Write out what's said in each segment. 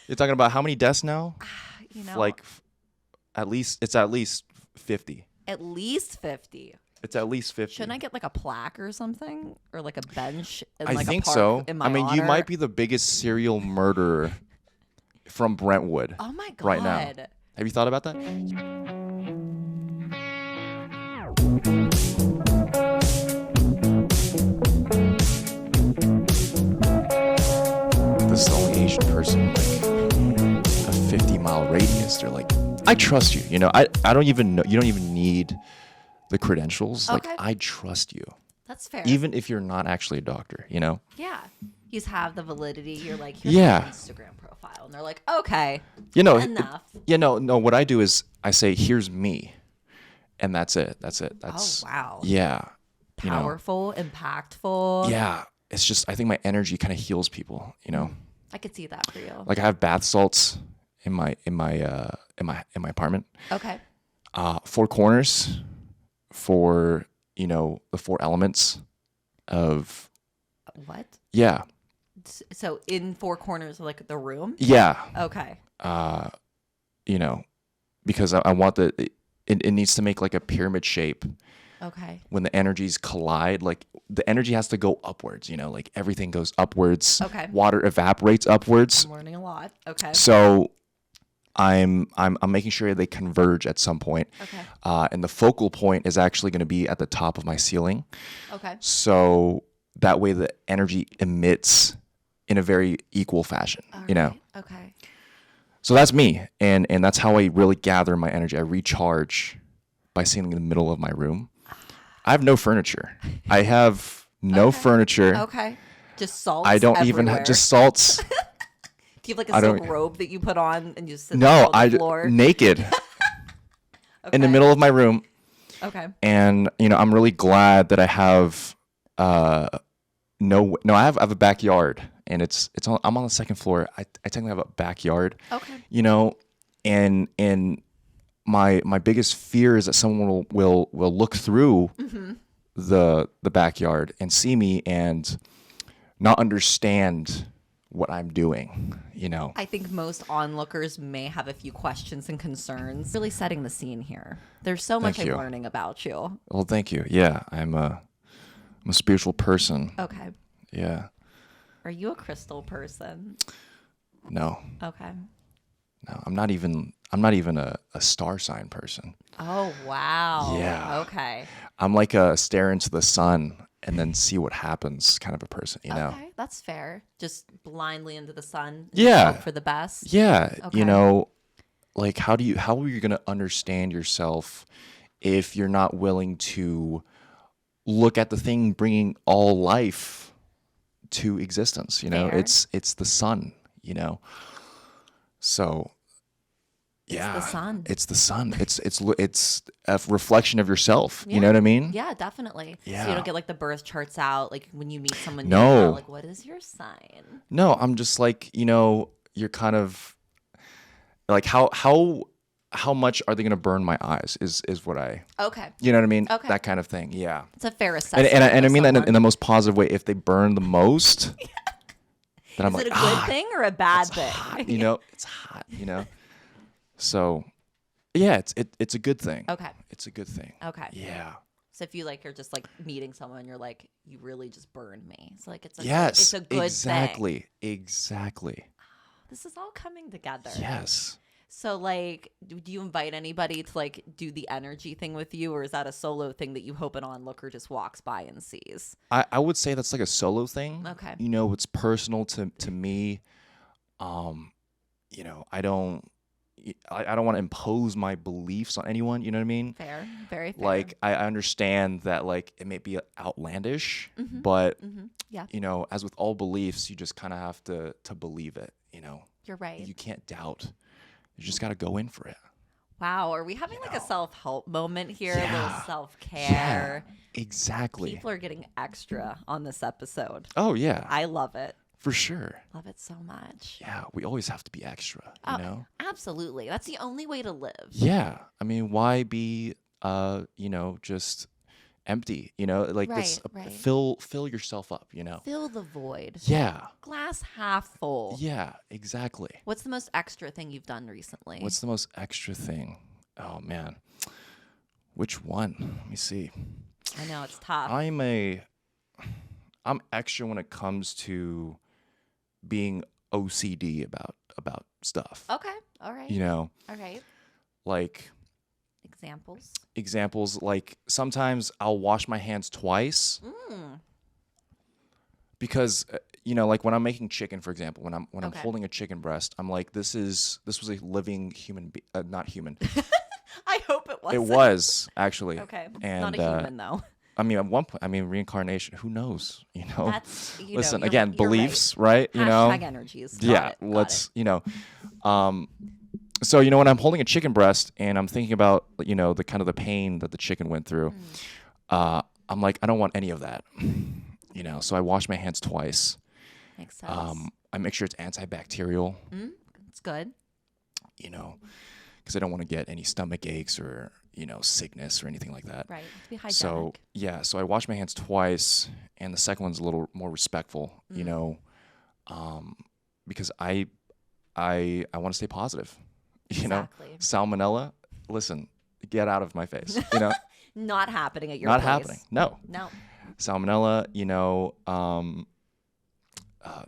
You're talking about how many deaths now? Like, it's at least 50. At least 50. It's at least 50. Shouldn't I get like a plaque or something, or like a bench? In, I like, think a park so. In my I mean, you honor? might be the biggest serial murderer from Brentwood. Oh my god! Right now, have you thought about that? This is the only Asian person in like a 50-mile radius. They're like, I trust you. You know, I don't even know. You don't even need the credentials. Okay. Like, I trust you. That's fair. Even if you're not actually a doctor, you know? Yeah. You just have the validity. You're like, here's Yeah. my Instagram profile. And they're like, okay, You know, enough. No, what I do is I say, here's me. And that's it. That's wow. Yeah. Powerful, impactful. Yeah. It's just, I think my energy kind of heals people, you know? I could see that for you. Like, I have bath salts in my apartment. Okay. 4 corners for, the 4 elements of. What? Yeah. So in 4 corners of like the room? Yeah. Okay. Because I want it needs to make like a pyramid shape. Okay. When the energies collide, like the energy has to go upwards, like everything goes upwards. Okay. Water evaporates upwards. I'm learning a lot. Okay. So I'm making sure they converge at some point. Okay. And the focal point is actually going to be at the top of my ceiling. Okay. So that way the energy emits in a very equal fashion, Okay. So that's me. And that's how I really gather my energy. I recharge by sitting in the middle of my room. I have no furniture. I have no furniture. Okay. Just salts. I don't everywhere. even have just salts. Do you have like a silk robe that you put on and you just sit No, on the floor? Naked in the middle of my room. Okay. And I'm really glad that I have I have a backyard, and I'm on the 2nd floor. I technically have a backyard. Okay. And my biggest fear is that someone will look through the backyard and see me and not understand what I'm doing, I think most onlookers may have a few questions and concerns. Really setting the scene here. There's so much I'm learning about you. Well, thank you. Yeah, I'm a spiritual person. Okay. Yeah. Are you a crystal person? No. Okay. No, I'm not even a star sign person. Oh, wow. Yeah. Okay. I'm like a stare into the sun and then see what happens kind of a person, Okay, that's fair. Just blindly into the sun. Yeah. Hope for the best. Yeah. Okay. Like how are you going to understand yourself if you're not willing to look at the thing bringing all life to existence? Fair. It's the sun, So yeah, it's the sun. It's the sun. It's a reflection of yourself. Yeah. You know what I mean? Yeah, definitely. Yeah. So you don't get like the birth charts out, like when you meet someone No. new, like what is your sign? No, I'm just like, you're kind of like how much are they going to burn my eyes is what I. Okay. You know what I mean? Okay. That kind of thing. Yeah. It's a fair assessment. And I mean that someone. in the most positive way. If they burn the most, then I'm Is like, it a good thing or a bad thing? hot, it's hot, So, yeah, it's a good thing. Okay. It's a good thing. Okay. Yeah. So if you are just like meeting someone, you're like, you really just burned me. So like it's a Yes. it's a good exactly. thing. Exactly. This is all coming together. Yes. So like, do you invite anybody to like do the energy thing with you, or is that a solo thing that you hope an onlooker just walks by and sees? I would say that's like a solo thing. Okay. It's personal to me. I don't want to impose my beliefs on anyone. You know what I mean? Fair. Very fair. Like I understand that like it may be outlandish, but Yeah. as with all beliefs, you just kind of have to believe it. You're right. You can't doubt. You just got to go in for it. Wow. Are we having like a self-help moment here? A Yeah. little self-care. Yeah, exactly. People are getting extra on this episode. Oh yeah, I love it. for sure. Love it so much. Yeah, we always have to be extra. Absolutely. That's the only way to live. Yeah, I mean, why be just empty, like this, Right. fill yourself up, Fill the void. Yeah. Glass half full. Yeah, exactly. What's the most extra thing you've done recently? What's the most extra thing? Oh man. Which one? Let me see. I know it's tough. I'm extra when it comes to being OCD about stuff. Okay. All right. All right. Like Examples, like sometimes I'll wash my hands twice. Because like when I'm making chicken, for example, when I'm holding a chicken breast, I'm like, this was a living human not human. I hope it was. It was actually. Okay. And not a human though. I mean, at one point, reincarnation. Who knows? That's, Listen, you're again, beliefs, right? Hashtag energies. Got it. Let's. So when I'm holding a chicken breast and I'm thinking about the kind of the pain that the chicken went through, I'm like, I don't want any of that. So I wash my hands twice. Makes sense. I make sure it's antibacterial. It's good. Because I don't want to get any stomach aches or sickness or anything like that. Right. To be hygienic. So I wash my hands twice, and the second one's a little more respectful. Because I want to stay positive. Exactly. Salmonella. Listen, get out of my face. Not happening at your Not place. happening. No. Salmonella.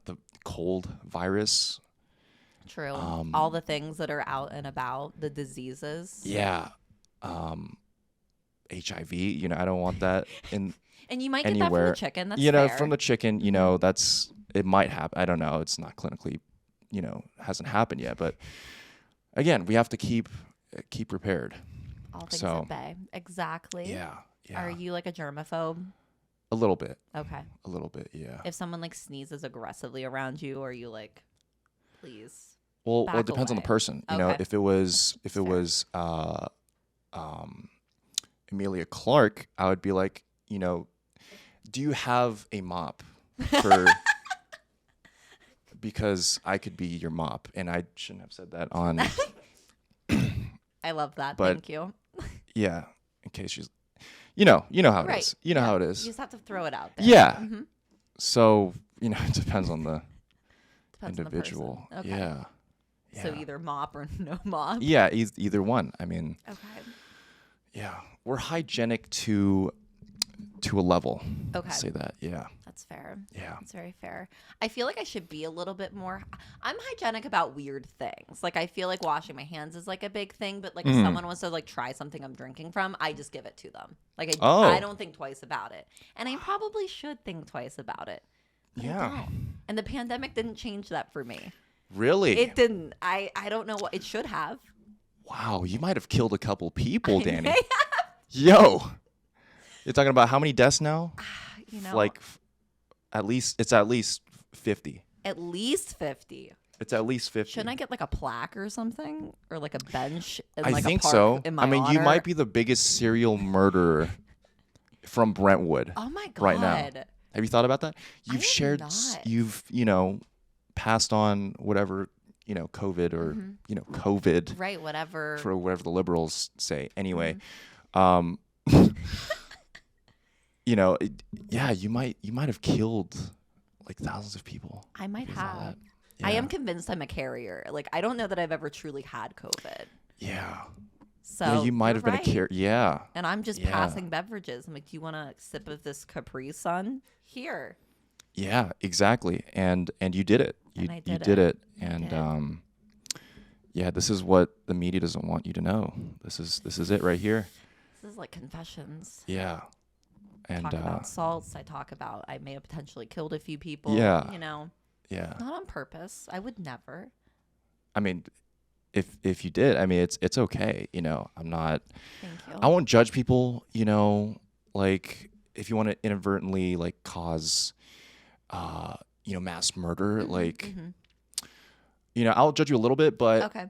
The cold virus. True. All the things that are out and about, the diseases. Yeah. HIV. I don't want that in. And you might anywhere. get that from the chicken. That's fair. From the chicken. It might happen. I don't know. It's not clinically. Hasn't happened yet, but again, we have to keep prepared. All things at bay. Exactly. Yeah. Are you like a germaphobe? A little bit. Okay. A little bit, yeah. If someone like sneezes aggressively around you, are you like, please? Well, it depends on the person. If it was Emilia Clarke, I would be like, do you have a mop for? Because I could be your mop, and I shouldn't have said that on. I love that. But, thank you. Yeah, in case she's, how it is. How it is. You just have to throw it out there. Yeah. Mm-hmm. So it depends on the individual. On the person. Okay. Yeah. So either mop or no mop. Yeah, either one. I mean. Okay. Yeah, we're hygienic to a level. Okay. I'll say that. Yeah. That's fair. Yeah. That's very fair. I feel like I should be a little bit more. I'm hygienic about weird things. Like I feel like washing my hands is like a big thing, but like if someone wants to like try something I'm drinking from, I just give it to them. Like I don't think twice about it, and I probably should think twice about it. But I don't. And the pandemic didn't change that for me. Really? It didn't. I don't know what it should have. Wow, you might have killed a couple people, Danii. Yo, you're talking about how many deaths now? Like, it's at least 50. At least 50. It's at least 50. Shouldn't I get like a plaque or something, or like a bench? I think so. I mean, you might be the biggest serial murderer from Brentwood. Oh my god! Right now, have you thought about that? You've passed on whatever. COVID or, COVID. Right, whatever. For whatever the liberals say. Anyway, you might have killed like thousands of people. I might have. Yeah. I am convinced I'm a carrier. Like, I don't know that I've ever truly had COVID. Yeah. So you might have been a carrier. Yeah. And I'm just passing beverages. I'm like, do you want a sip of this Capri Sun? Here. Yeah, exactly. And you did it. You did it. And this is what the media doesn't want you to know. This is it right here. This is like confessions. Yeah. And talk about salts. I talk about I may have potentially killed a few people. Yeah. Yeah. Not on purpose. I would never. I mean, if you did, I mean it's okay. I'm not. Thank you. I won't judge people. Like if you want to inadvertently like cause mass murder, like, I'll judge you a little bit, but, okay.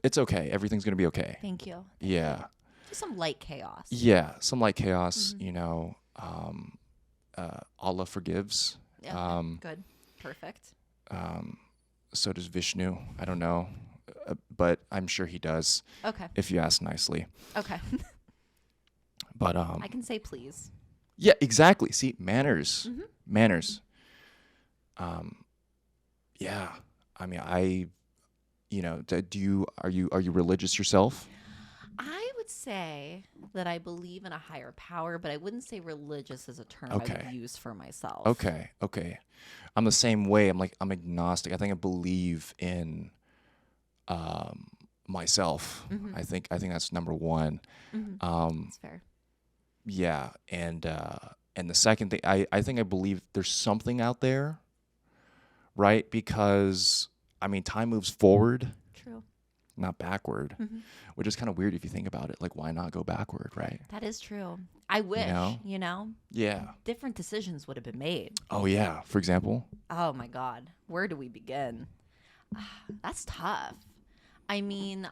It's okay. Everything's going to be okay. Thank you. Yeah. Just some light chaos. Yeah. Some light chaos, Allah forgives. Yeah, good. Perfect. So does Vishnu. I don't know, but I'm sure he does. Okay. If you ask nicely. Okay. But I can say please. yeah, exactly. See, manners, manners. Yeah. I mean, are you religious yourself? I would say that I believe in a higher power, but I wouldn't say religious is a term I Okay. would use for myself. Okay. I'm the same way. I'm agnostic. I think I believe in myself. I think that's number one. That's fair. Yeah, and the second thing, I think I believe there's something out there, right? Because I mean, time moves forward, True. not backward, which is kind of weird if you think about it. Like, why not go backward, right? That is true. I wish, Yeah. different decisions would have been made. Oh yeah. For example. Oh my God. Where do we begin? That's tough. I mean,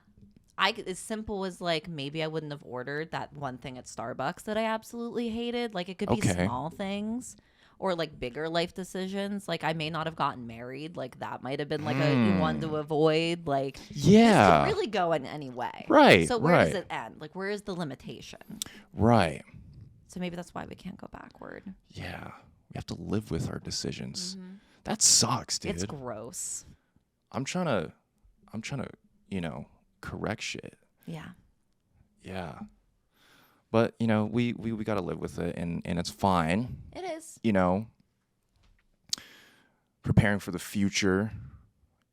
as simple as like maybe I wouldn't have ordered that one thing at Starbucks that I absolutely hated. Like it could be Okay. small things or like bigger life decisions. Like I may not have gotten married. Like that might have been like a one to avoid. Like Yeah. this could really go in any way. Right. So where does right. it end? Like where is the limitation? Right. So maybe that's why we can't go backward. Yeah. We have to live with our decisions. That sucks, dude. It's gross. I'm trying to, correct shit. Yeah. Yeah. But, we got to live with it and it's fine. It is. Preparing for the future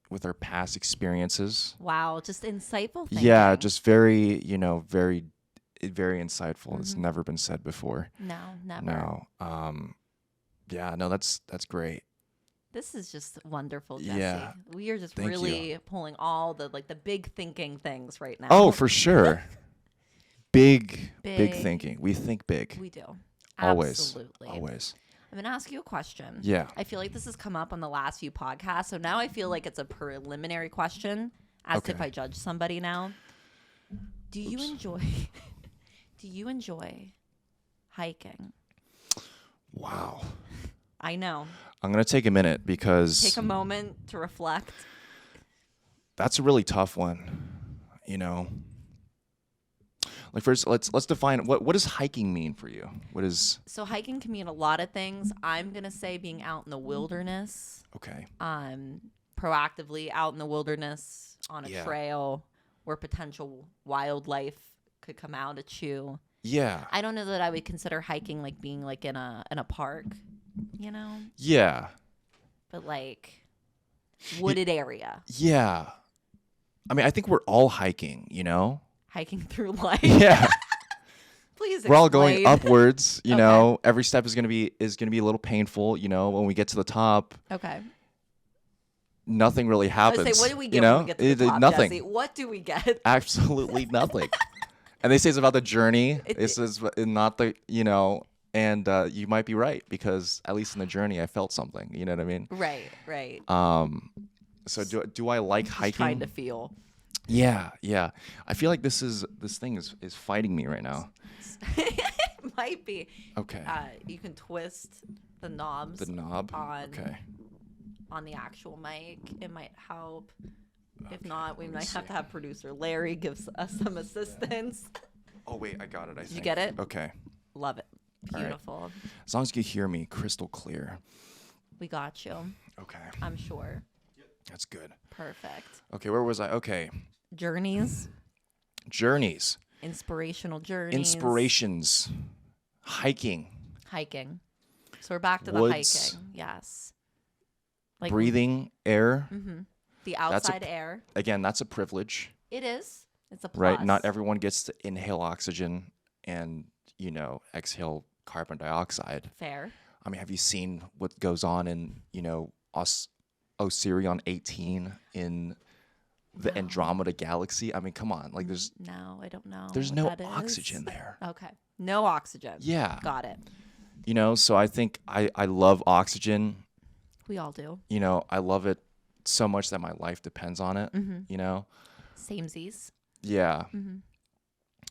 with our past experiences. Wow. Just insightful thinking. Yeah. Just very, very insightful. It's never been said before. No, never. No. Yeah, no, that's great. This is just wonderful, Jesse. Yeah. We are just Thank really you. pulling all the big thinking things right now. Oh, for sure. Big Big. thinking. We think big. We do. Always. Absolutely. Always. I'm going to ask you a question. Yeah. I feel like this has come up on the last few podcasts, so now I feel like it's a preliminary question as to if Okay. I judge somebody now. Do you enjoy hiking? Wow. I know. I'm going to take a minute because Take a moment to reflect. that's a really tough one. Like first, let's define what does hiking mean for you? What is So hiking can mean a lot of things. I'm going to say being out in the wilderness. okay? Proactively out in the wilderness on a Yeah. trail where potential wildlife could come out at you. Yeah. I don't know that I would consider hiking like being like in a park, Yeah. but like wooded area, Yeah. I mean, I think we're all hiking, hiking through life. Yeah. Please We're all going explain. upwards, Okay. Every step is going to be a little painful, when we get to the top, Okay. nothing really I happens. was say, what do we get when we get to the top, nothing. Jesse? What do we get? Absolutely nothing. And they say it's about the journey. It- This is not the, and you might be right because at least in the journey I felt something, you know what I mean? Right. So do I like Just hiking? trying to feel. Yeah. I feel like this thing is fighting me right now. It might be. Okay. You can twist the knobs The knob. on Okay. on the actual mic. It might help. If Okay, not, we let me might have see. to have producer Larry give us some assistance. Oh wait, I got it. I think. you get it? Okay. Love it. All right. Beautiful. As long as you can hear me crystal clear. We got you. Okay. I'm sure. That's good. Perfect. Okay, where was I? Okay. Journeys, Journeys, inspirational journeys, inspirations, hiking, hiking. So we're back to Woods. the hiking. Yes. Like breathing air. the outside air. Again, that's a privilege, It is. It's a plus. right? Not everyone gets to inhale oxygen and, exhale carbon dioxide. Fair. I mean, have you seen what goes on in, Osirion 18 in the Andromeda galaxy? I mean, come on. Like No, I don't know. there's what no that is. oxygen there. Okay. No oxygen. Yeah. Got it. So I think I love oxygen. We all do. I love it so much that my life depends on it, Samesies. Yeah.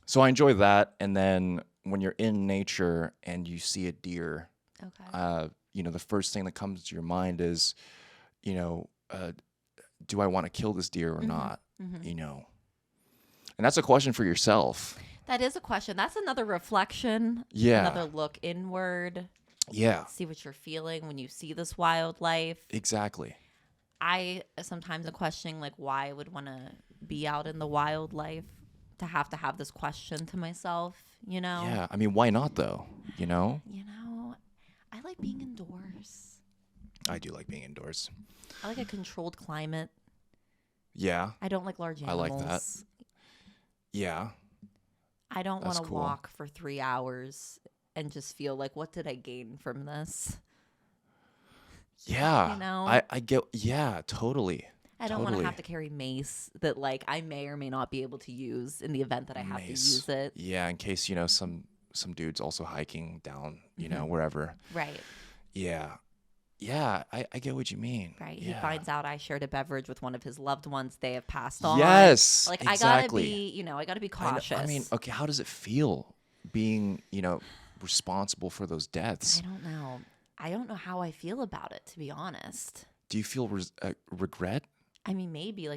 So I enjoy that. And then when you're in nature and you see a deer, Okay. the first thing that comes to your mind is, do I want to kill this deer or not? And that's a question for yourself. That is a question. That's another reflection. Yeah. Another look inward. Yeah. See what you're feeling when you see this wildlife. Exactly. I sometimes am questioning like why I would want to be out in the wildlife to have this question to myself, you know? Yeah. I mean, why not though? You know? You know, I like being indoors. I do like being indoors. I like a controlled climate. Yeah. I don't like large I animals. like that. Yeah. I don't want That's to cool. walk for 3 hours and just feel like, what did I gain from this? Yeah. You know? I get, yeah, totally. I don't want to have to carry mace that like I may or may not be able to use in the event that I have to use it. Yeah, in case, you know, some dude's also hiking down, you know, wherever. Right. Yeah. Yeah, I get what you mean. Right. Yeah. He finds out I shared a beverage with one of his loved ones. They have passed on. Yes. Like exactly. I gotta be cautious. I mean, okay, how does it feel being, you know, responsible for those deaths? I don't know. I don't know how I feel about it, to be honest. Do you feel regret? I mean, maybe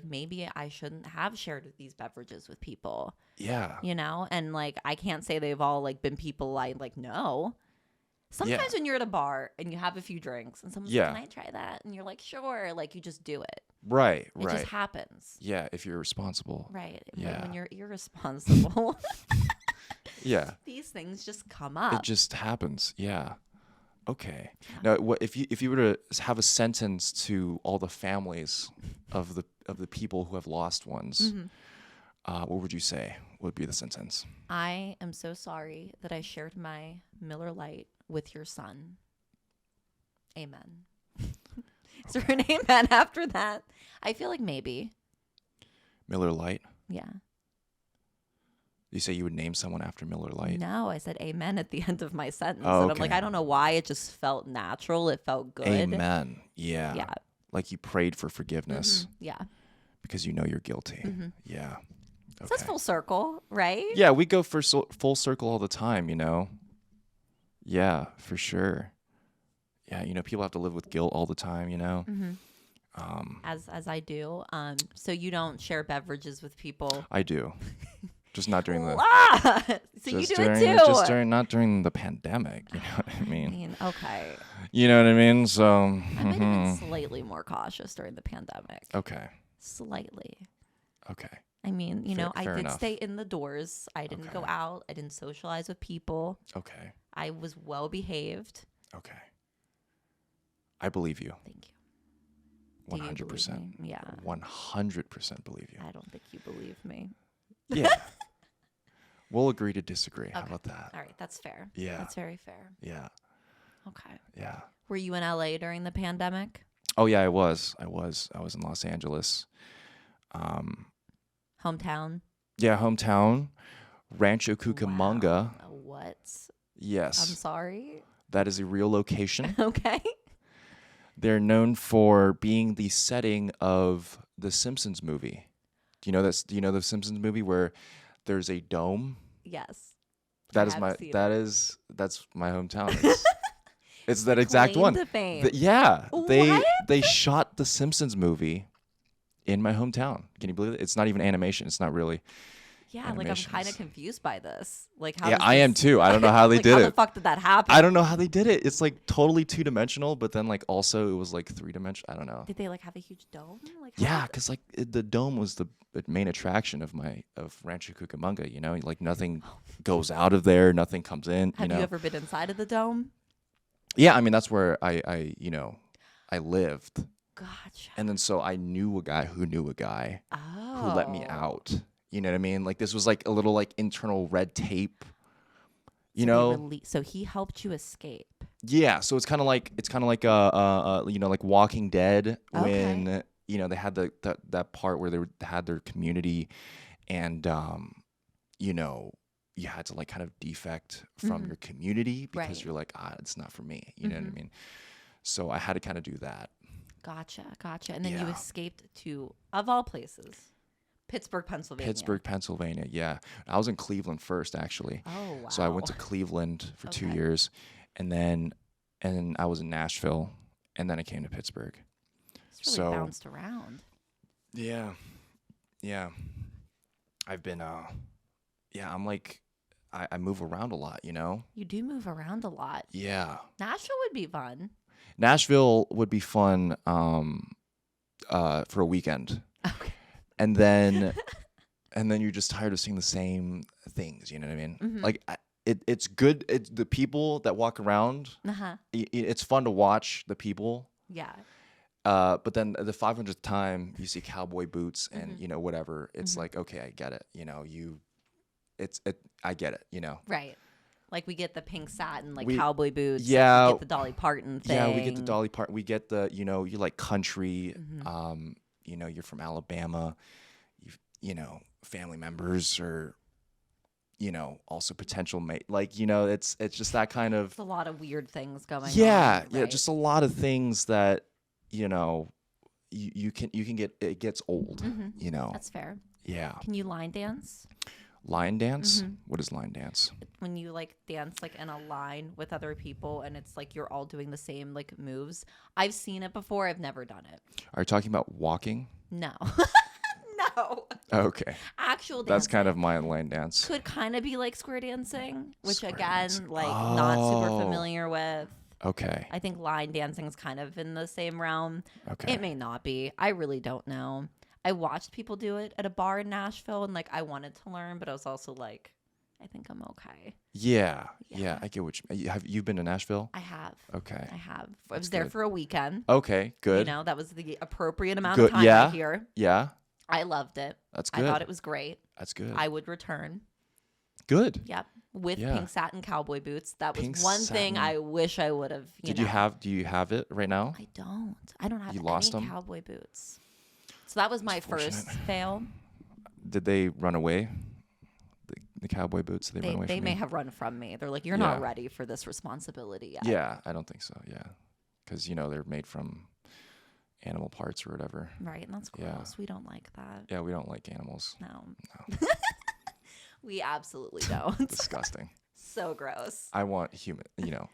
I shouldn't have shared these beverages with people, Yeah. you know? And like, I can't say they've all like been people I like know. Sometimes when you're at a bar and you have a few drinks and someone's like, can I try that? And you're like, sure. Like, you just do it. Right. It just happens. Yeah, if you're responsible. Right. Yeah. When you're irresponsible. Yeah. These things just come up. It just happens. Yeah. Okay. Now, what if you were to have a sentence to all the families of the people who have lost ones, what would you say? What would be the sentence? I am so sorry that I shared my Miller Lite with your son. Amen. Is there an amen after that? I feel like maybe. Miller Lite? Yeah. You say you would name someone after Miller Lite? No, I said amen at the end of my sentence. Oh, And I'm like, okay. I don't know why. It just felt natural. It felt good. Amen. Yeah. Yeah. Like you prayed for forgiveness Yeah. because you know you're guilty. Yeah. So that's full circle, right? Yeah, we go for full circle all the time, you know? Yeah, for sure. Yeah, you know, people have to live with guilt all the time, you know? As I do. So you don't share beverages with people. I do. Just not during the... So you do during, it too. Just not during the pandemic, you know what I mean? Okay. You know what I mean? So... I might have been slightly more cautious during the pandemic. Okay. Slightly. Okay. I mean, you know, I fair did enough. stay in the doors. I didn't go out. I didn't socialize with people. Okay. I was well behaved. Okay. I believe you. Thank you. 100%. Yeah. 100% believe you. I don't think you believe me. Yeah. We'll agree to disagree. How about that? All right. That's fair. Yeah. That's very fair. Yeah. Okay. Yeah. Were you in LA during the pandemic? Oh yeah, I was in Los Angeles. Hometown? Yeah, hometown, Rancho Cucamonga. Wow. What? Yes. I'm sorry. That is a real location. Okay. They're known for being the setting of the Simpsons movie. Do you know this? Do you know the Simpsons movie where there's a dome? Yes. That I is have my seen that it. is that's my hometown. It's that exact Claim one. to fame. Yeah. What? They shot the Simpsons movie in my hometown. Can you believe it? It's not even animation. It's not really. Yeah, like I'm animations. kind of confused by this. Like, how? Yeah, does I am this- too. I don't know how they like, did how it. the fuck did that happen? I don't know how they did it. It's like totally 2-dimensional, but then like also it was like 3-dimensional. I don't know. Did they like have a huge dome? Like, how Yeah, did- because like the dome was the main attraction of Rancho Cucamonga. You know, like nothing goes out of there, nothing comes in. Have you know. you ever been inside of the dome? Yeah, I mean that's where I lived, Gotcha. and then so I knew a guy who knew a guy Oh. who let me out. You know what I mean? Like this was like a little like internal red tape. You know? So he helped you escape. Yeah, so it's kind of like you know, like Walking Dead when Okay. you know they had that part where had their community, and you know you had to like kind of defect from your community because Right. you're like it's not for me. You know what I mean? So I had to kind of do that. Gotcha. And then you Yeah. escaped to, of all places, Pittsburgh, Pennsylvania. Pittsburgh, Pennsylvania. Yeah, I was in Cleveland first actually. Oh, wow. So I went to Cleveland for 2 Okay. years, and then I was in Nashville, and then I came to Pittsburgh. It's really so- bounced around. Yeah. I've been I'm like I move around a lot, you know? You do move around a lot. Yeah. Nashville would be fun. Nashville would be fun for a weekend. Okay. And then you're just tired of seeing the same things, you know what I mean? Mm-hmm. Like it's good. It's the people that walk around. It's fun to watch the people. Yeah. But then the 500th time you see cowboy boots and you know whatever, it's like, okay, I get it. You know, I get it. You know, right? Like we get the pink satin, like cowboy boots. Yeah, we get the Dolly Parton thing. Yeah, we get the Dolly Parton. We get the you like country. You know, you're from Alabama. You know, family members or you know also potential mate. Like you know, it's just that kind of. It's a lot of weird things going on. Yeah, right? just a lot of things that. You know, you can get it gets old. You know, that's fair. Yeah. Can you line dance? Line dance? What is line dance? When you like dance like in a line with other people and it's like you're all doing the same like moves. I've seen it before. I've never done it. Are you talking about walking? No. No. Okay. Actual dancing. That's kind of my line dance. Could kind of be like square dancing, which Square again, dancing. like not super familiar with. Okay. I think line dancing is kind of in the same realm. Okay. It may not be. I really don't know. I watched people do it at a bar in Nashville and like I wanted to learn, but I was also like, I think I'm okay. Yeah. I get what you've been to Nashville? I have. Okay. I have. I was there for a weekend. Okay, good. You know, that was the appropriate amount of time right here. Yeah. I loved it. That's good. I thought it was great. That's good. I would return. Good. Yep. With pink satin cowboy boots. That was Pink one satin. thing I wish I would have. Do you have it right now? I don't. I don't have You any lost them? cowboy boots. So that was my first fail. Did they run away? The cowboy boots? Did they run away They from may you? have run from me. They're like, you're not ready for this responsibility yet. Yeah, I don't think so. Yeah. Because, you know, they're made from animal parts or whatever. Right. And that's gross. Yeah. We don't like that. Yeah, we don't like animals. No. We absolutely don't. Disgusting. So gross. I want human, you know,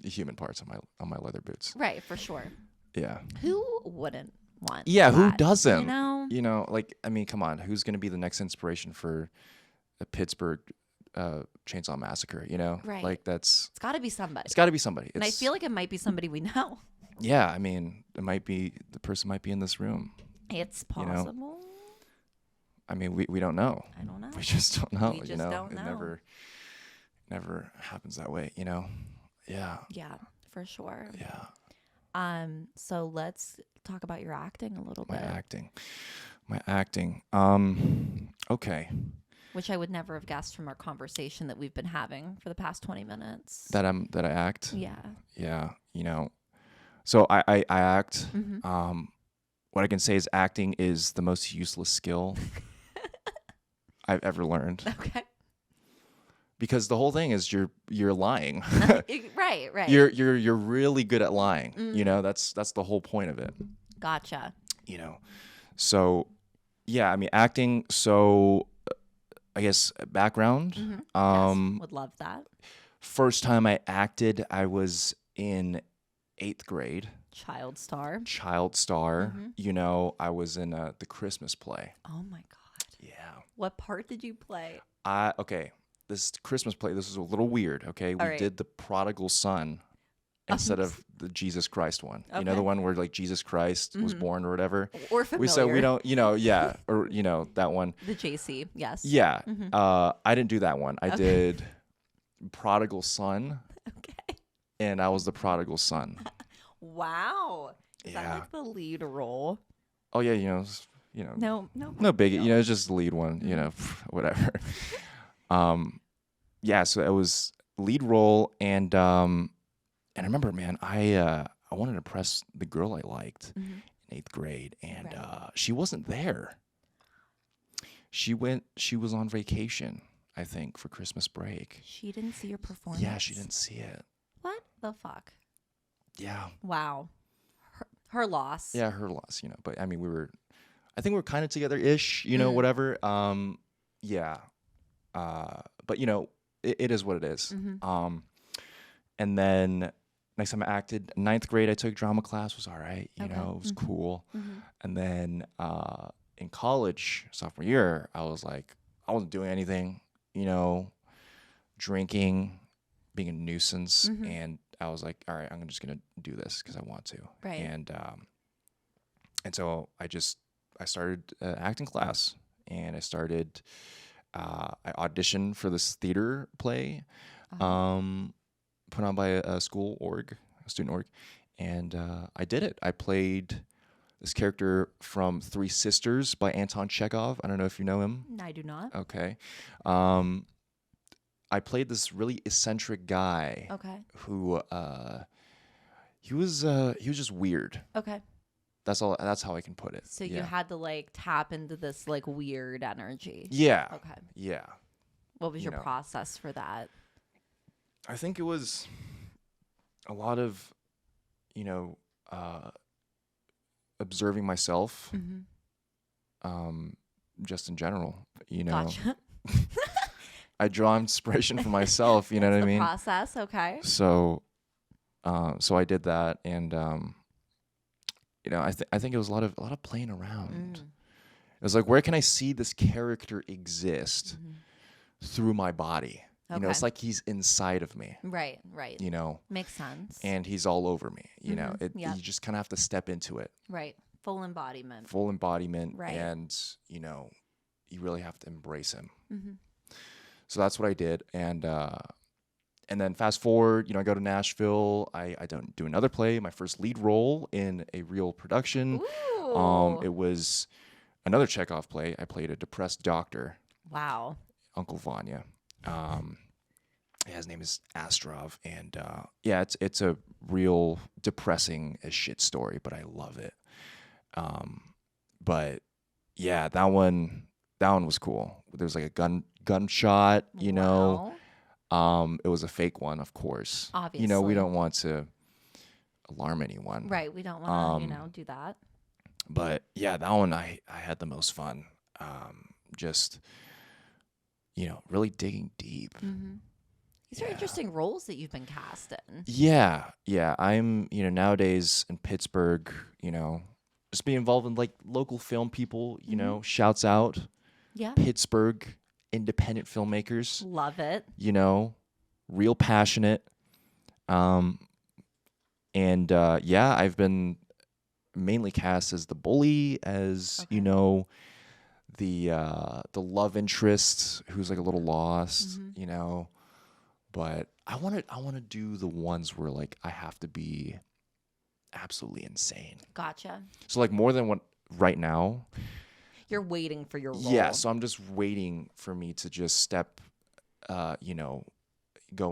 the human parts on my leather boots. Right, for sure. Yeah. Who wouldn't want Yeah, that? who doesn't? You know? Like, I mean, come on. Who's going to be the next inspiration for a Pittsburgh Chainsaw Massacre, you know? Right. Like, it's got to be somebody. It's got to be somebody. And I feel like it might be somebody we know. Yeah, I mean, the person might be in this room. It's possible. You know? I mean, we don't know. I don't know. We just don't know. We just you know, don't it know. never happens that way. You know. Yeah. Yeah, for sure. Yeah. So let's talk about your acting a little bit. My acting. Okay. Which I would never have guessed from our conversation that we've been having for the past 20 minutes. That I act. Yeah. Yeah. You know. So I act. What I can say is acting is the most useless skill I've ever learned. Okay. Because the whole thing is you're lying. Right. You're really good at lying. You know, that's the whole point of it. Gotcha. You know. So yeah, I mean acting, so I guess background. Yes, would love that. First time I acted, I was in 8th grade. Child star. You know, I was in the Christmas play. Oh my God. Yeah. What part did you play? Okay. This Christmas play, this was a little weird, okay? We did the prodigal son instead of the Jesus Christ one. Okay. You know, the one where like Jesus Christ was born or whatever. Or familiar. We said we don't, you know, yeah. Or, you know, that one. The JC, yes. Yeah. I didn't do that one. I did prodigal son. Okay. And I was the prodigal son. Wow. Is that like the lead role? Oh yeah, you know. No biggie. You know, it's just the lead one. You know, whatever. Yeah. So it was lead role, and I remember, man, I wanted to impress the girl I liked in 8th grade, and she wasn't there. She was on vacation, I think, for Christmas break. She didn't see your performance. Yeah, she didn't see it. What the fuck? Yeah. Wow. Her loss. Yeah, her loss, you know. But I mean, I think we were kind of together-ish, you know, whatever. Yeah. But you know, it is what it is. And then next time I acted, 9th grade, I took drama class, was all right. You know, it was cool. And then in college, sophomore year, I was like, I wasn't doing anything, you know. drinking, being a nuisance, and I was like, all right, I'm just gonna do this because I want to. Right. And so I started acting class, and I auditioned for this theater play, put on by a school org, a student org, and I did it. I played this character from Three Sisters by Anton Chekhov. I don't know if you know him. I do not. Okay. I played this really eccentric guy. Okay. Who he was just weird. Okay. That's all. That's how I can put it. So you had to like tap into this like weird energy. Yeah. Okay. Yeah. What was your process for that? I think it was a lot of, observing myself, just in general, Gotcha. I draw inspiration for myself, you know what I mean? Process, okay. So I did that, and I think it was a lot of playing around. It was like, where can I see this character exist through my body? Okay. It's like he's inside of me. Right. Makes sense. And he's all over me. You Yeah. You just kind of have to step into it. Right. Full embodiment. Right. And you really have to embrace him. Mm-hmm. So that's what I did, and then fast forward, I go to Nashville. I don't do another play, my first lead role in a real production. Ooh. It was another Chekhov play. I played a depressed doctor. Wow. Uncle Vanya. His name is Astrov, and it's a real depressing as shit story, but I love it. But yeah, that one was cool. There was like a gunshot, Wow. It was a fake one, of course. Obviously. We don't want to alarm anyone. Right. We don't want to, do that. But yeah, that one I had the most fun. Just, really digging deep. Mm-hmm. These are interesting roles that you've been cast in. Yeah. I'm, nowadays in Pittsburgh, just being involved in like local film people, shouts out. Yeah. Pittsburgh independent filmmakers. Love it. Real passionate. I've been mainly cast as the bully, as the love interest who's like a little lost, But I want to do the ones where like I have to be absolutely insane. Gotcha. So like more than what right now. You're waiting for your role. Yeah, so I'm just waiting for me to just step, go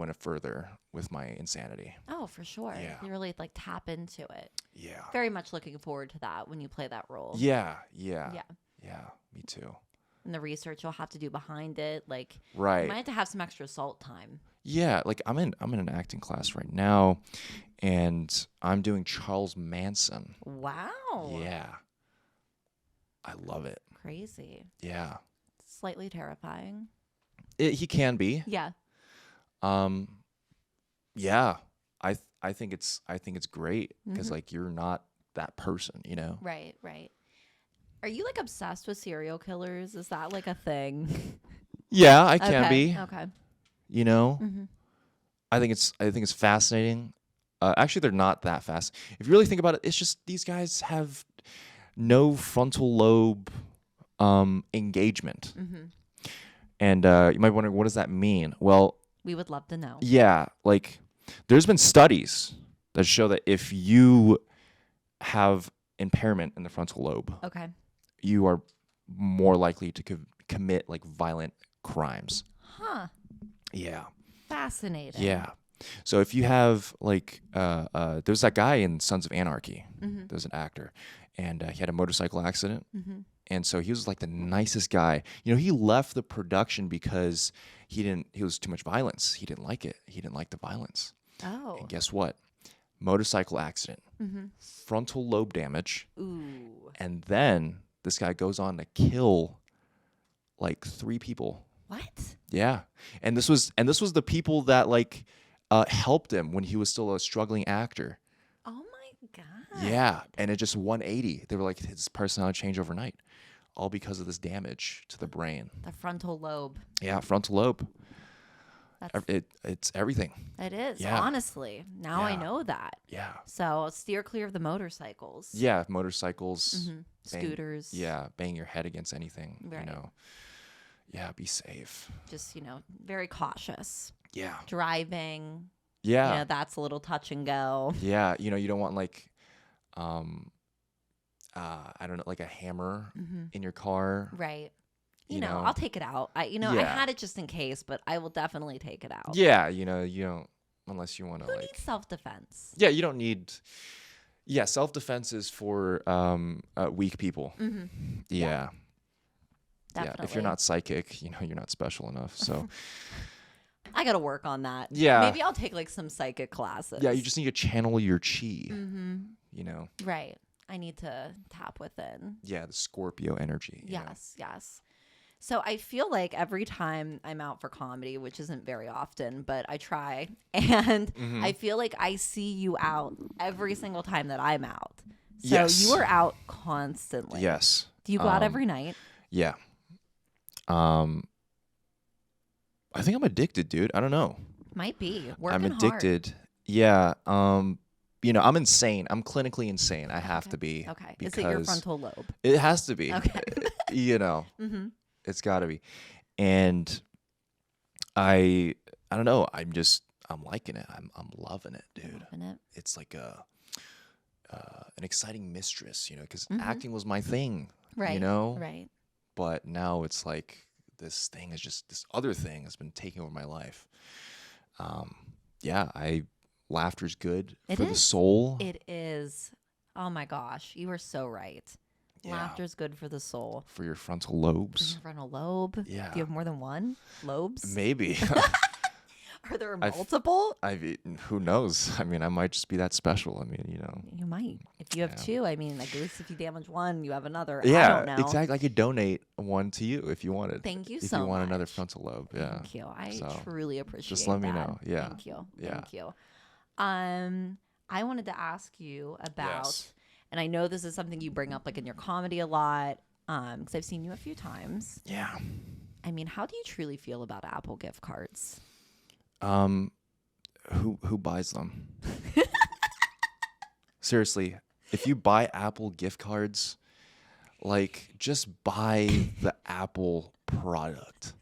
in further with my insanity. Oh, for sure. Yeah. You really like tap into it. Yeah. Very much looking forward to that when you play that role. Yeah. Me too. And the research you'll have to do behind it, like right. You might have to have some extra salt time. Yeah, like I'm in an acting class right now, and I'm doing Charles Manson. Wow. Yeah. I love it. Crazy. Yeah. Slightly terrifying. He can be. Yeah. Yeah. I think it's great because like you're not that person, Right. Are you like obsessed with serial killers? Is that like a thing? Yeah, I can be. Okay. Mm-hmm. I think it's fascinating. Actually, they're not that fast. If you really think about it, it's just these guys have no frontal lobe engagement. Mm-hmm. And you might wonder, what does that mean? Well, we would love to know. Yeah, like there's been studies that show that if you have impairment in the frontal lobe, okay, you are more likely to commit like violent crimes. Huh. Yeah. Fascinating. Yeah. So if you have like, there's that guy in Sons of Anarchy. Mm-hmm. There's an actor, and he had a motorcycle accident. Mm-hmm. And so he was like the nicest guy. He left the production because he was too much violence. He didn't like it. He didn't like the violence. Oh. And guess what? Motorcycle accident, frontal lobe damage. Ooh. And then this guy goes on to kill like 3 people. What? Yeah. And this was the people that like helped him when he was still a struggling actor. Oh my God. Yeah. And it just 180. They were like, his personality changed overnight. All because of this damage to the brain. The frontal lobe. Yeah, frontal lobe. It's everything. It is, Yeah. honestly. Now I Yeah. know that. Yeah. So steer clear of the motorcycles. Yeah, motorcycles, Scooters. bang your head against anything, Right. Yeah, be safe. Just, very cautious. Yeah. Driving. Yeah. That's a little touch and go. Yeah, you don't want like I don't know, like a hammer in your car. Right. You know. I'll take it out. I had it just in case, but I will definitely take it out. Yeah, you don't unless you want to Who like needs self-defense? Yeah, you don't need self-defense is for weak people. Yeah. Definitely. Yeah, if you're not psychic, you're not special enough. So I got to work on that. Yeah. Maybe I'll take like some psychic classes. yeah, you just need to channel your chi. Right. I need to tap within. Yeah, the Scorpio energy. Yes. So I feel like every time I'm out for comedy, which isn't very often, but I try, and I feel like I see you out every single time that I'm out. So Yes. you are out constantly. Yes. Do you go out every night? Yeah. I think I'm addicted, dude. I don't know. Might be. I'm Working addicted. Yeah. I'm insane. I'm clinically insane. I have to be. hard. Okay. Is it your frontal lobe? It has to be. Okay. It's got to be. And I don't know. I'm liking it. I'm loving it, dude. Loving it. It's like an exciting mistress, because acting was my thing, Right. Right. But now it's like this other thing has been taking over my life. Laughter's good for the soul. It is. Oh my gosh. You are so right. Yeah. Laughter's good for the soul. For your frontal lobes. Your frontal lobe. Yeah. Do you have more than one? Lobes? Maybe. Are there multiple? Who knows? I mean, I might just be that special. You might. If you have two, I guess if you damage one, you have another. Yeah, I don't know. exactly. I could donate one to you if you wanted. Thank you if so you want much. another frontal lobe. Yeah. Thank you. I truly appreciate just let me that. know. Yeah. Thank you. Yeah. Thank you. I wanted to ask you about, Yes. and I know this is something you bring up like in your comedy a lot, because I've seen you a few times. Yeah. How do you truly feel about Apple gift cards? Who buys them? Seriously, if you buy Apple gift cards, just buy the Apple product.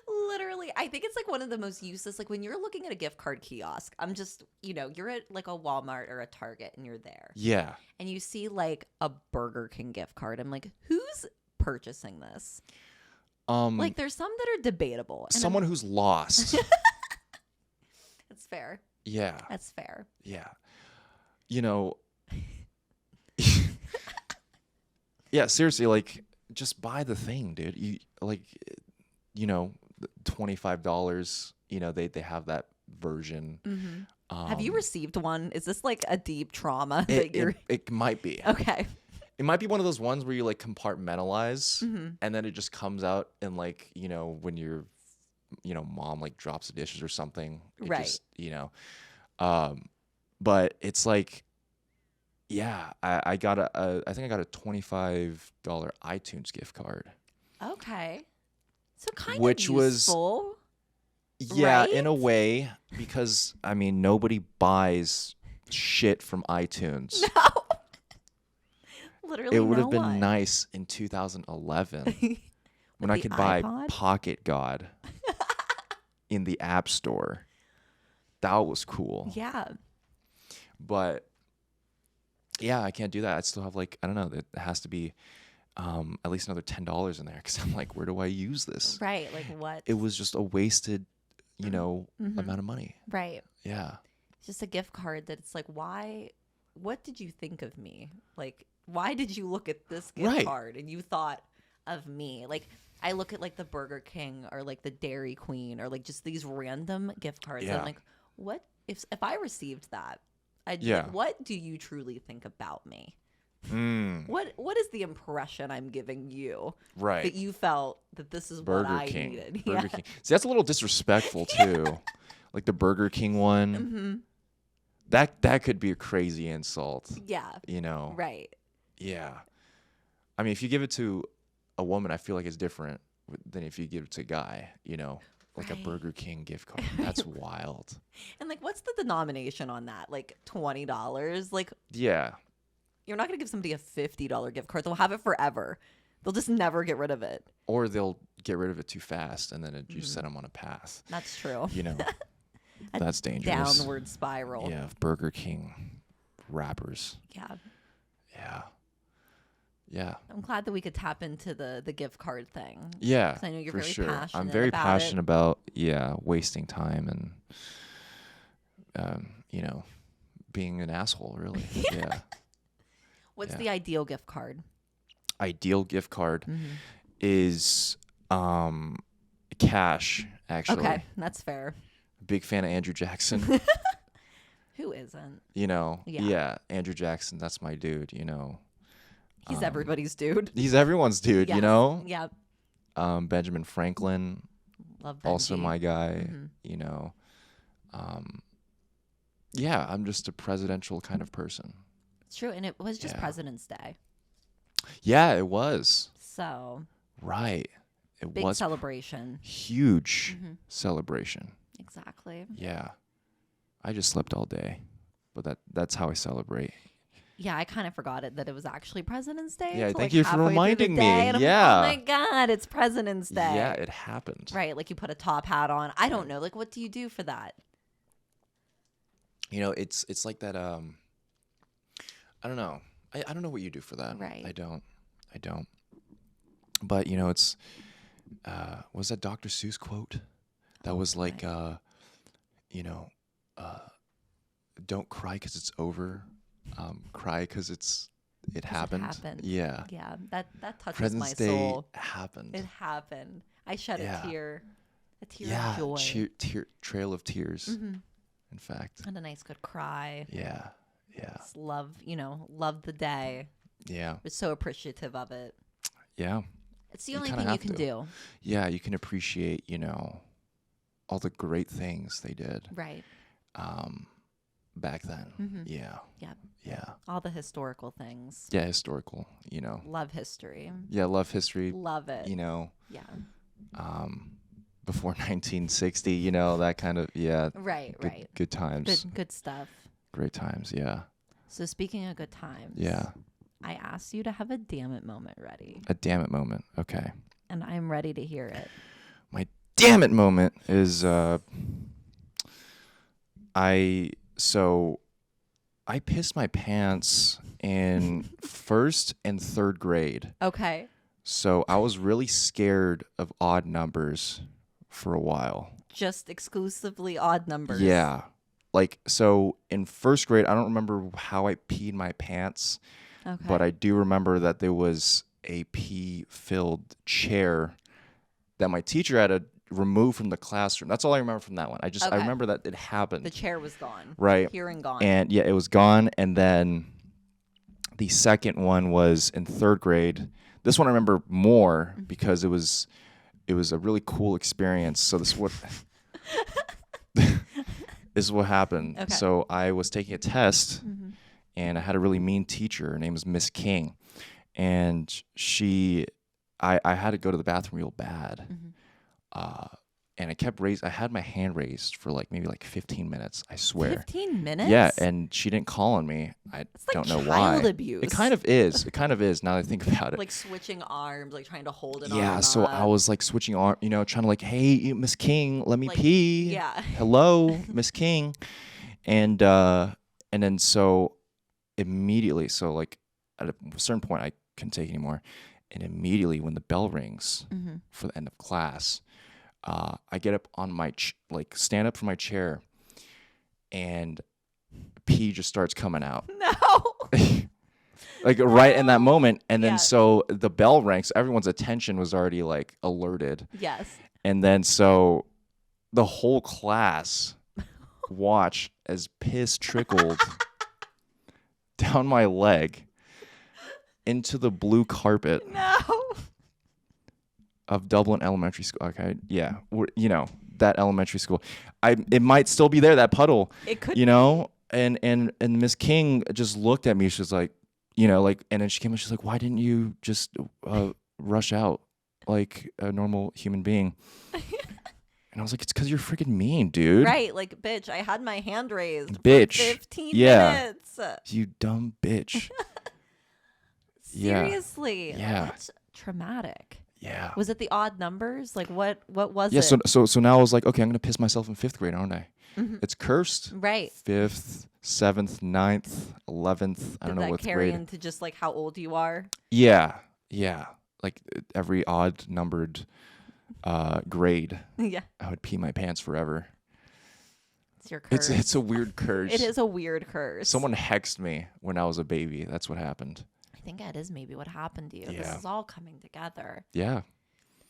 Literally, I think it's like one of the most useless. Like when you're looking at a gift card kiosk, I'm just, you're at like a Walmart or a Target and you're there. Yeah. And you see like a Burger King gift card. I'm like, who's purchasing this? Like there's some that are debatable. And Someone who's lost. That's fair. Yeah. That's fair. Yeah. Yeah, seriously, just buy the thing, dude. You $25, they have that version. Have you received one? Is this like a deep trauma that you're it might be. Okay. It might be one of those ones where you compartmentalize and then it just comes out and when your mom drops the dishes or something. It Right. just, but it's yeah, I got I think I got a $25 iTunes gift card. Okay. So kind Which of useful. Yeah, right? in a way, because nobody buys shit from iTunes. No. Literally It would have no been one. nice in 2011 when I the could buy iPod? Pocket God in the App Store. That was cool. Yeah. But yeah, I can't do that. I still have I don't know. It has to be at least another $10 in there because I'm like, where do I use this? Right. Like what? It was just a wasted, amount of money. Right. Yeah. It's just a gift card that it's like, why? What did you think of me? Like, why did you look at this gift Right. card and you thought of me? Like, I look at the Burger King or the Dairy Queen or just these random gift cards. And Yeah. I'm like, what if I received that? Yeah. What do you truly think about me? Mm, What is the impression I'm giving you right. that you felt that this is Burger what I King. needed? Burger Yeah. King. See, that's a little disrespectful too. Like the Burger King one. Mm-hmm. That could be a crazy insult. Yeah. Right. Yeah. If you give it to a woman, I feel like it's different than if you give it to a guy, like a Burger King gift card. That's wild. And like, what's the denomination on that? Like $20? Like, Yeah. you're not going to give somebody a $50 gift card. They'll have it forever. They'll just never get rid of it. Or they'll get rid of it too fast, and then you set them on a path. That's true. You know, that's dangerous. Downward spiral. Yeah, Burger King wrappers. Yeah. Yeah. Yeah. I'm glad that we could tap into the gift card thing. Yeah. 'Cause I know you're for very sure. passionate I'm very about passionate it. about wasting time and being an asshole, really. Yeah. What's Yeah. the ideal gift card? Ideal gift card is cash, actually. Okay, that's fair. Big fan of Andrew Jackson. Who isn't? Yeah, Andrew Jackson, that's my dude, He's everybody's dude. He's everyone's dude, Yes. Yeah. Benjamin Franklin, Love Benji. also my guy, yeah, I'm just a presidential kind of person. It's true, and it was just Yeah. President's Day. Yeah, it was. So, Right. It big was celebration. huge celebration. Exactly. Yeah. I just slept all day. But that's how I celebrate. Yeah, I kind of forgot that it was actually President's Day. Yeah, until, thank you for halfway through the reminding me. day, and I'm Yeah. like, oh my God, it's President's Day. Yeah, it happened. Right, like you put a top hat on. I don't know. Like, what do you do for that? It's like that I don't know. I don't know what you do for that. Right. I don't. But it's was that Dr. Seuss quote? That was like don't cry because it's over. Cry because it happened. happened. Yeah. Yeah, that touches President's my Day soul. happened. It happened. I shed Yeah. a tear of joy. Trail of tears. In fact. And a nice good cry. Yeah. Just love the day. Yeah. Was so appreciative of it. Yeah. It's the You only kinda thing you have can to. do. Yeah, you can appreciate, all the great things they did Right. back then. Yeah. Yeah. Yeah. All the historical things. Yeah, historical, Love history. Yeah, love history, Love it. Yeah. before 1960, that kind of, yeah. Right, right. Good times. Good stuff. Great times, yeah. So speaking of good times. Yeah. I asked you to have a damn it moment ready. A damn it moment. Okay. And I'm ready to hear it. My damn it moment is I pissed my pants in first and third grade. Okay. So I was really scared of odd numbers for a while. Just exclusively odd numbers. Yeah. So in first grade, I don't remember how I peed my pants, Okay. but I do remember that there was a pee-filled chair that my teacher had to remove from the classroom. That's all I remember from that one. I Okay. remember that it happened. The chair was gone. Right. Here and gone. And yeah, it was gone. And then the second one was in third grade. This one I remember more because it was a really cool experience. So this is what happened. Okay. So I was taking a test and I had a really mean teacher. Her name was Miss King. And I had to go to the bathroom real bad. And I had my hand raised for maybe 15 minutes, I swear. 15 minutes? Yeah, and she didn't call on me. I don't know why. Child abuse. It kind of is. It kind of is now that I think about it. Like switching arms, like trying to hold it Yeah, arm so up. I was switching arm, trying to hey, Miss King, let me pee. yeah. Hello, Miss King. And then so immediately, at a certain point I couldn't take it anymore. And immediately when the bell rings for the end of class, I get up on my stand up from my chair, and pee just starts coming out. No. Right in that moment, and then Yeah. so the bell rang, so everyone's attention was already alerted, Yes. and then so the whole class watched as piss trickled down my leg into the blue carpet No. of Dublin Elementary School. Okay, yeah, that elementary school. It might still be there, that puddle. It could. And Miss King just looked at me. She was like, and then she came and she's like, "Why didn't you just rush out like a normal human being?" And And I was like, it's because you're freaking mean, dude. Right. Like, bitch, I had my hand raised Bitch. for 15 Yeah. minutes. You dumb bitch. Seriously. Yeah. That's traumatic. Yeah. Was it the odd numbers? Like, what was Yeah. it? So now I was like, okay, I'm going to piss myself in 5th grade, aren't I? Mhm. It's cursed. Right. 5th, 7th, 9th, 11th. I don't know Did that what carry grade. into just like how old you are? Yeah. Like every odd numbered grade, Yeah. I would pee my pants forever. It's your curse. It's a weird curse. It is a weird curse. Someone hexed me when I was a baby. That's what happened. I think that is maybe what happened to you. Yeah. This is all coming together. Yeah.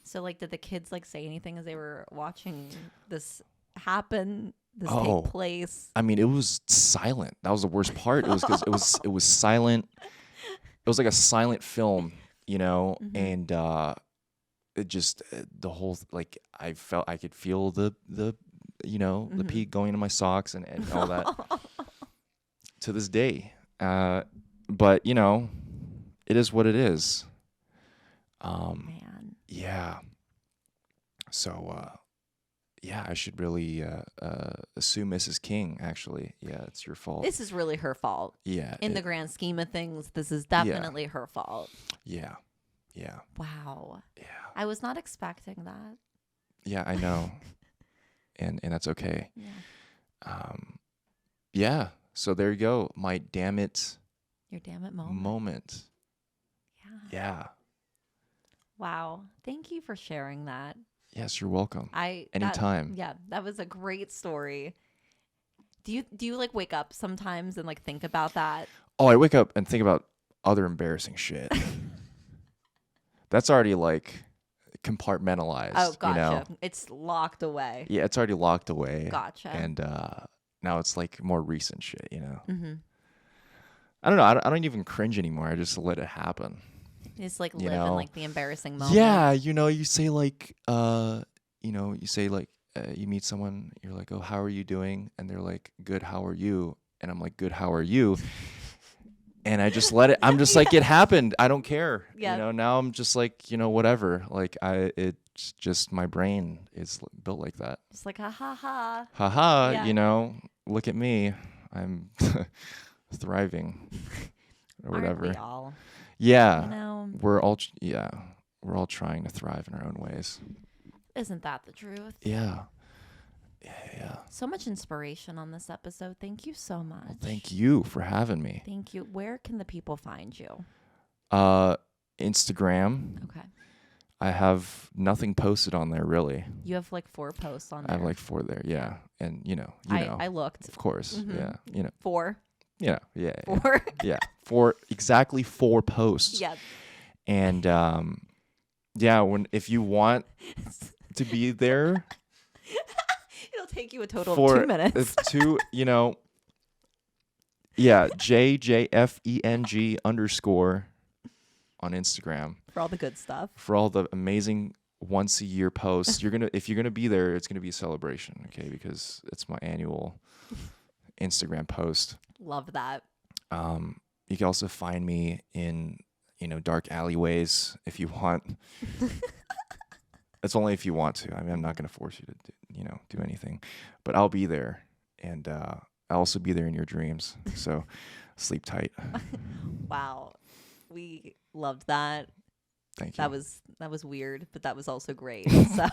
So, like, did the kids like say anything as they were watching this happen? This Oh. take place? I mean, it was silent. That was the worst part. It was because it was silent. It was like a silent film, you know, and it just the whole like I could feel the you know the pee going into my socks and all that to this day. But you know, it is what it is. Man. Yeah. So yeah, I should really sue Mrs. King. Actually, yeah, it's your fault. This is really her fault. Yeah. In the grand scheme of things, this is definitely her fault. Yeah. Yeah. Wow. Yeah. I was not expecting that. Yeah, I know. and that's okay. Yeah. Yeah. So there you go. My damn it Your damn it moment. moment. Yeah. Yeah. Wow. Thank you for sharing that. Yes, you're welcome. Anytime. Anytime. Yeah, that was a great story. Do you like wake up sometimes and like think about that? Oh, I wake up and think about other embarrassing shit. That's already like compartmentalized. Oh, gotcha. You know? It's locked away. Yeah, it's already locked away. Gotcha. And now it's like more recent shit, you know? Mm-hmm. I don't know. I don't even cringe anymore. I just let it happen. It's like You live in know? like the embarrassing moment. Yeah, you know, you say like, you meet someone, you're like, oh, how are you doing? And they're like, good, how are you? And I'm like, good, how are you? And I just let it, I'm just like, it happened. I don't care. Yeah. You know, now I'm just like, you know, whatever. Like it's just my brain is built like that. It's like, ha ha ha. Haha, Yeah. you know, look at me. I'm thriving or whatever. Aren't we all? Yeah. You know, We're all trying to thrive in our own ways. isn't that the truth? Yeah. Yeah. So much inspiration on this episode. Thank you so much. Well, thank you for having me. Thank you. Where can the people find you? Instagram. Okay. I have nothing posted on there really. You have like 4 posts on I there. have like 4 there. Yeah. And you know. I looked. Of course. Mhm. Yeah. You know. 4. Yeah. Yeah. 4. Yeah. 4 posts. Yeah. And yeah, if you want to be there It'll take you a total for of 2 minutes. it's 2, you know. Yeah, JJFENG_ on Instagram For all the good stuff. for all the amazing once a year posts. If you're gonna be there, it's gonna be a celebration, okay? Because it's my annual Instagram post. Love that. You can also find me in, you know, dark alleyways if you want. It's only if you want to. I mean, I'm not gonna force you to do anything, but I'll be there, and I'll also be there in your dreams. So sleep tight. Wow. We loved that. Thank you. That was weird, but that was also great. So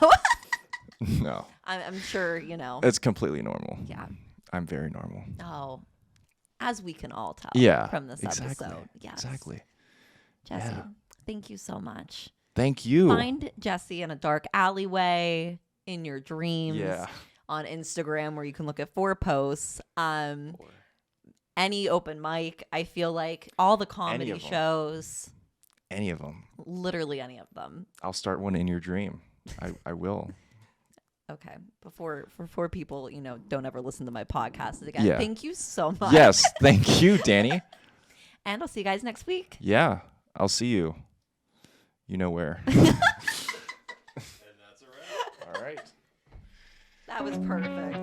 No, I'm sure, you know. it's completely normal. Yeah. I'm very normal. Oh, as we can all tell Yeah, from this exactly. episode. Yes. Exactly. Jesse, Yeah. thank you so much. Thank you. Find Jesse in a dark alleyway in your dreams. Yeah. On Instagram where you can look at 4 posts. Any open mic, I feel like all the comedy of 'em. shows, Any of them. literally any of them. I'll start one in your dream. I will. Okay. Before people, you know, don't ever listen to my podcast again. Yeah. Thank you so much. Yes. Thank you, Danny. And I'll see you guys next week. Yeah. I'll see you. You know where. And that's a wrap. All right. That was perfect.